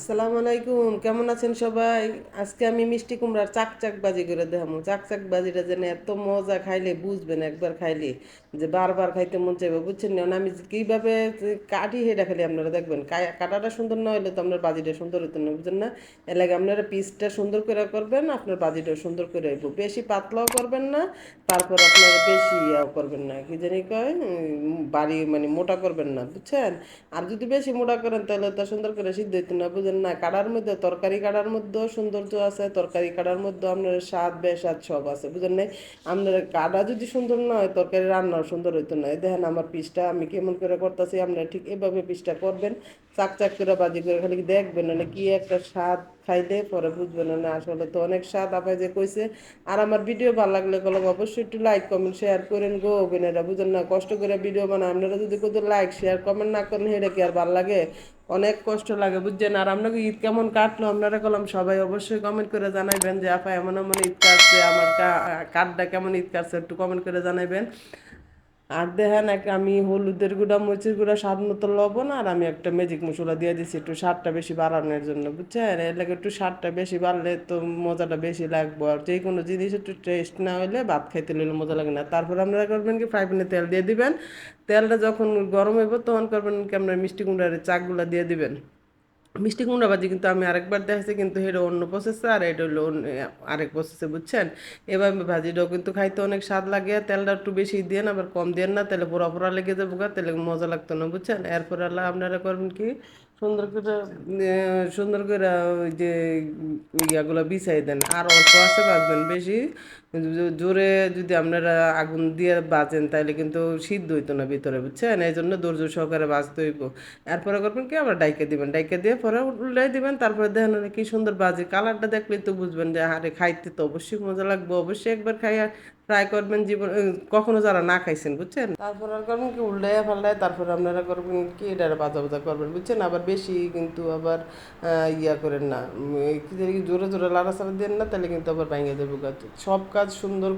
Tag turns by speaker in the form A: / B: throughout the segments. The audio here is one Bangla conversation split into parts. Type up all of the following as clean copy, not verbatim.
A: আসসালামু আলাইকুম, কেমন আছেন সবাই? আজকে আমি মিষ্টি কুমড়ার চাকচাক বাজি করে দেখাবো। চাকচাক বাজিটা যেন এত মজা, খাইলে বুঝবেন একবার খাইলে যে বারবার খাইতে মন চাইবে, বুঝছেন না? আমি কীভাবে কাটি সেটা খালি আপনারা দেখবেন। কাটাটা সুন্দর না হলে তো আপনার বাজিটা সুন্দর হতো না, বুঝছেন না? এর লাগে আপনারা পিসটা সুন্দর করে করবেন, আপনার বাজিটাও সুন্দর করে হইব। বেশি পাতলাও করবেন না, তারপর আপনারা বেশি ইয়াও করবেন না, কি জানি কয়, বাড়ি মানে মোটা করবেন না, বুঝছেন? আর যদি বেশি মোটা করেন তাহলে তো সুন্দর করে সিদ্ধ হইতো না, বুঝেন না? কাটার মধ্যে তরকারি কাটার মধ্যেও সৌন্দর্য আছে, তরকারি কাটার মধ্যে আপনার স্বাদ বেস্বাদ সব আছে, বুঝেন নাই? আপনার কাটা যদি সুন্দর না হয় তরকারি রান্নাও সুন্দর হইতো না। এই দেখেন আমার পিসটা আমি কেমন করে করতেছি, আপনারা ঠিক এভাবে পিসটা করবেন। চাক চাক করে বাজি করে খালি দেখবেন, না কি একটা স্বাদ, খাইলে পরে বুঝবেন না আসলে তো অনেক স্বাদ আপা যে কইছে। আর আমার ভিডিও ভালো লাগলে কলম অবশ্যই একটু লাইক কমেন্ট শেয়ার করেন গো বোনেরা, বুঝেন না? কষ্ট করে ভিডিও বানায়, আপনারা যদি কোথাও লাইক শেয়ার কমেন্ট না করেন সেটা কি আর ভালো লাগে? অনেক কষ্ট লাগে, বুঝছেন? আর আপনাকে ঈদ কেমন কাটলো আপনারা কলম সবাই অবশ্যই কমেন্ট করে জানাইবেন যে আপা এমন এমন ঈদ কাটছে, আমার কার্ডটা কেমন ঈদ কাটছে একটু কমেন্ট করে জানাইবেন। আর দেখেন আমি হলুদের গুঁড়া, মরিচের গুঁড়া, স্বাদ মতো লবণ, আর আমি একটা ম্যাজিক মশলা দিয়ে দিচ্ছি একটু স্বাদটা বেশি বাড়ানোর জন্য, বুঝছেন? এর লাগে একটু স্বাদটা বেশি বাড়লে তো মজাটা বেশি লাগবে। আর যে কোনো জিনিস একটু টেস্ট না হলে ভাত খাইতে লইলে মজা লাগে না। তারপর আপনারা করবেন কি, ফ্রাই প্যানে তেল দিয়ে দিবেন। তেলটা যখন গরম হইব তখন করবেন কি, আপনার মিষ্টি কুমড়ার চাকগুলা দিয়ে দিবেন। মিষ্টি কুমড়া ভাজি কিন্তু আমি আরেকবার দেখছি, কিন্তু এটা অন্য প্রসেসে, আর এটা হলো আরেক প্রসেসে, বুঝছেন? এভাবে ভাজিটাও কিন্তু খাইতে অনেক স্বাদ লাগে। তেলটা একটু বেশি দিয়ে না, আবার কম দিয়ে না, তাহলে পোড়া পোড়া লেগে যাবো গা, তাহলে মজা লাগতো না, বুঝছেন? এরপরে আল্লাহ আপনারা করবেন কি, সুন্দর করে সুন্দর করে ওই যে ইয়াগুলো বিছাই দেন। আর অল্প আছে ভাজবেন, বেশি জোরে যদি আপনারা আগুন দিয়ে বাজেন তাহলে কিন্তু সিদ্ধ হইতো না ভিতরে, বুঝছেন? এই জন্য ধৈর্য সহকারে বাজতে হইব। এরপরে করবেন কি, আবার ডাইকে দিবেন, ডাইকে দিয়ে পরে উল্টাই দিবেন। তারপরে দেখেন কি সুন্দর বাজে, কালারটা দেখলেই তো বুঝবেন যে আরে খাইতে তো অবশ্যই মজা লাগবে। অবশ্যই একবার খাইয়া ট্রাই করবেন, জীবন কখনো যারা না খাইছেন, বুঝছেন? তারপর আর করবেন কি, উল্টাইয়া ফাল্টায় তারপরে আপনারা করবেন কি, এটা ভাজা ভাজা করবেন, বুঝছেন? আবার বেশি কিন্তু আবার ইয়া করেন না, কি জানি জোরে জোরে লাড়াচাড়া দেন না, তাহলে কিন্তু আবার ভেঙে দেবো গাছ। সব কাজ সুন্দর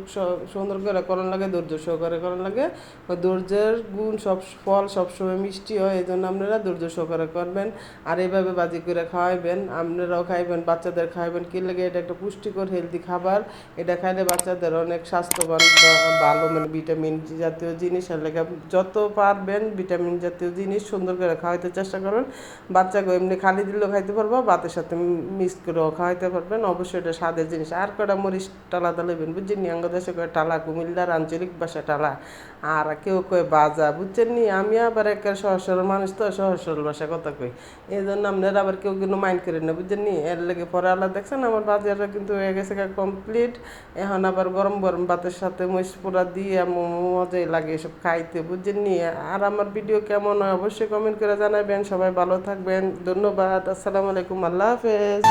A: সুন্দর করে করার লাগে, ধৈর্য সহকারে করার লাগে। ওই ধৈর্যের গুণ, সব ফল সবসময় মিষ্টি হয়, এই জন্য আপনারা ধৈর্য সহকারে করবেন। আর এইভাবে বাজি করে খাওয়াইবেন, আপনারাও খাইবেন, বাচ্চাদের খাইবেন। কি লাগে, এটা একটা পুষ্টিকর হেলদি খাবার। এটা খাইলে বাচ্চাদের অনেক স্বাস্থ্যবান ভালো, মানে ভিটামিন জাতীয় জিনিস। আর লেগে যত পারবেন ভিটামিন জাতীয় জিনিস সুন্দর করে খাওয়াইতে চেষ্টা করবেন। বাচ্চাকে এমনি খালি দিলেও খাইতে পারবো, ভাতের সাথে মিক্স করেও খাওয়াইতে পারবেন। অবশ্যই এটা স্বাদের জিনিস। আর কটা মরিচ টালা লইবেন, বুঝছেন নি? আঙ্গ দেশে কয়ে টালা, কুমিল্লার আঞ্চলিক ভাষা টালা, আর কেউ কয়ে বাজা, বুঝছেন নি? আমি আবার একটা সহজ সরল মানুষ, তো সহজ সরল ভাষা কথা কই, এই জন্য আপনারা আবার কেউ কিন্তু মাইন্ড করেন না, বুঝছেন নি? এর লেগে পরে আল্লাহ দেখছেন আমার বাজারটা কিন্তু হয়ে গেছে কমপ্লিট। এখন আবার গরম গরম ভাতের সাথে মহিষ পোড়া দিয়ে মজাই লাগে এসব খাইতে, বুঝছেন নি? আর আমার ভিডিও কেমন হয় অবশ্যই কমেন্ট করে জানাবেন। সবাই ভালো থাকবেন, ধন্যবাদ, আসসালামু আলাইকুম, আল্লাহ হাফেজ।